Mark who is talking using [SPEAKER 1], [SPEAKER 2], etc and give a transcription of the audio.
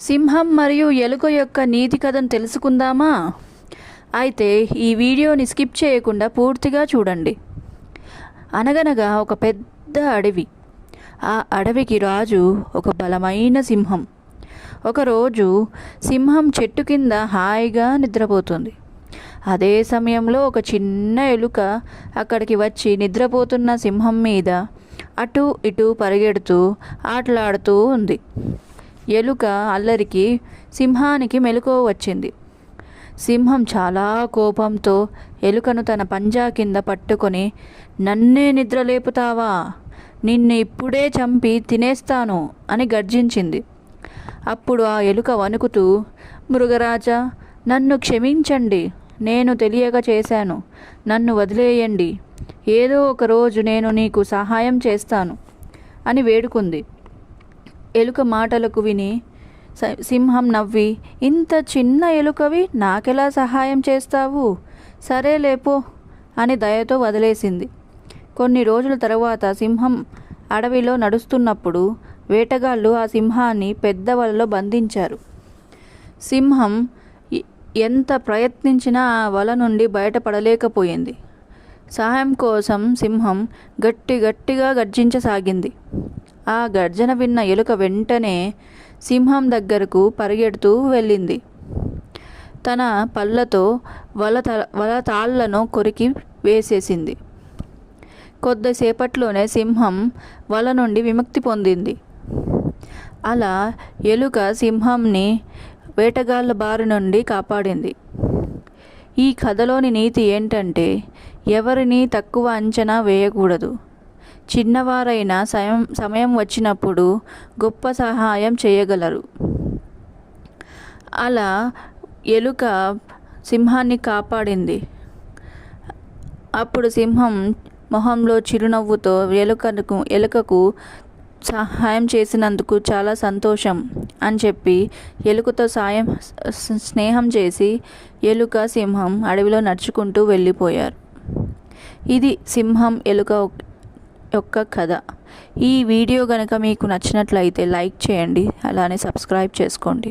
[SPEAKER 1] సింహం మరియు ఎలుక యొక్క నీతి కథను తెలుసుకుందామా? అయితే ఈ వీడియోని స్కిప్ చేయకుండా పూర్తిగా చూడండి. అనగనగా ఒక పెద్ద అడవి. ఆ అడవికి రాజు ఒక బలమైన సింహం. ఒకరోజు సింహం చెట్టు కింద హాయిగా నిద్రపోతుంది. అదే సమయంలో ఒక చిన్న ఎలుక అక్కడికి వచ్చి నిద్రపోతున్న సింహం మీద అటు ఇటు పరిగెడుతూ ఆటలాడుతూ ఉంది. ఎలుక అల్లరికి సింహానికి మెలకువ వచ్చింది. సింహం చాలా కోపంతో ఎలుకను తన పంజా కింద పట్టుకొని, నన్నే నిద్రలేపుతావా? నిన్ను ఇప్పుడే చంపి తినేస్తాను అని గర్జించింది. అప్పుడు ఆ ఎలుక వణుకుతూ, మృగరాజా, నన్ను క్షమించండి, నేను తెలియక చేశాను, నన్ను వదిలేయండి, ఏదో ఒక రోజు నేను నీకు సహాయం చేస్తాను అని వేడుకుంది. ఎలుక మాటలకు విని సింహం నవ్వి, ఇంత చిన్న ఎలుకవి నాకెలా సహాయం చేస్తావు? సరే లేపో అని దయతో వదిలేసింది. కొన్ని రోజుల తర్వాత సింహం అడవిలో నడుస్తున్నప్పుడు వేటగాళ్ళు ఆ సింహాన్ని పెద్ద వలలో బంధించారు. సింహం ఎంత ప్రయత్నించినా ఆ వల నుండి బయటపడలేకపోయింది. సహాయం కోసం సింహం గట్టిగా గర్జించసాగింది. ఆ గర్జన విన్న ఎలుక వెంటనే సింహం దగ్గరకు పరిగెడుతూ వెళ్ళింది. తన పళ్ళతో వల తాళ్లను కొరికి వేసేసింది. కొద్దిసేపట్లోనే సింహం వల నుండి విముక్తి పొందింది. అలా ఎలుక సింహంని వేటగాళ్ళ బారి నుండి కాపాడింది. ఈ కథలోని నీతి ఏంటంటే, ఎవరిని తక్కువ అంచనా వేయకూడదు. చిన్నవారైనా సమయం వచ్చినప్పుడు గొప్ప సహాయం చేయగలరు. అలా ఎలుక సింహాన్ని కాపాడింది. అప్పుడు సింహం మొహంలో చిరునవ్వుతో ఎలుకకు సహాయం చేసినందుకు చాలా సంతోషం అని చెప్పి ఎలుకతో స్నేహం చేసి ఎలుక సింహం అడవిలో నడుచుకుంటూ వెళ్ళిపోయారు. ఇది సింహం ఎలుక యొక్క కథ. ఈ వీడియో కనుక మీకు నచ్చినట్లయితే లైక్ చేయండి, అలానే సబ్స్క్రైబ్ చేసుకోండి.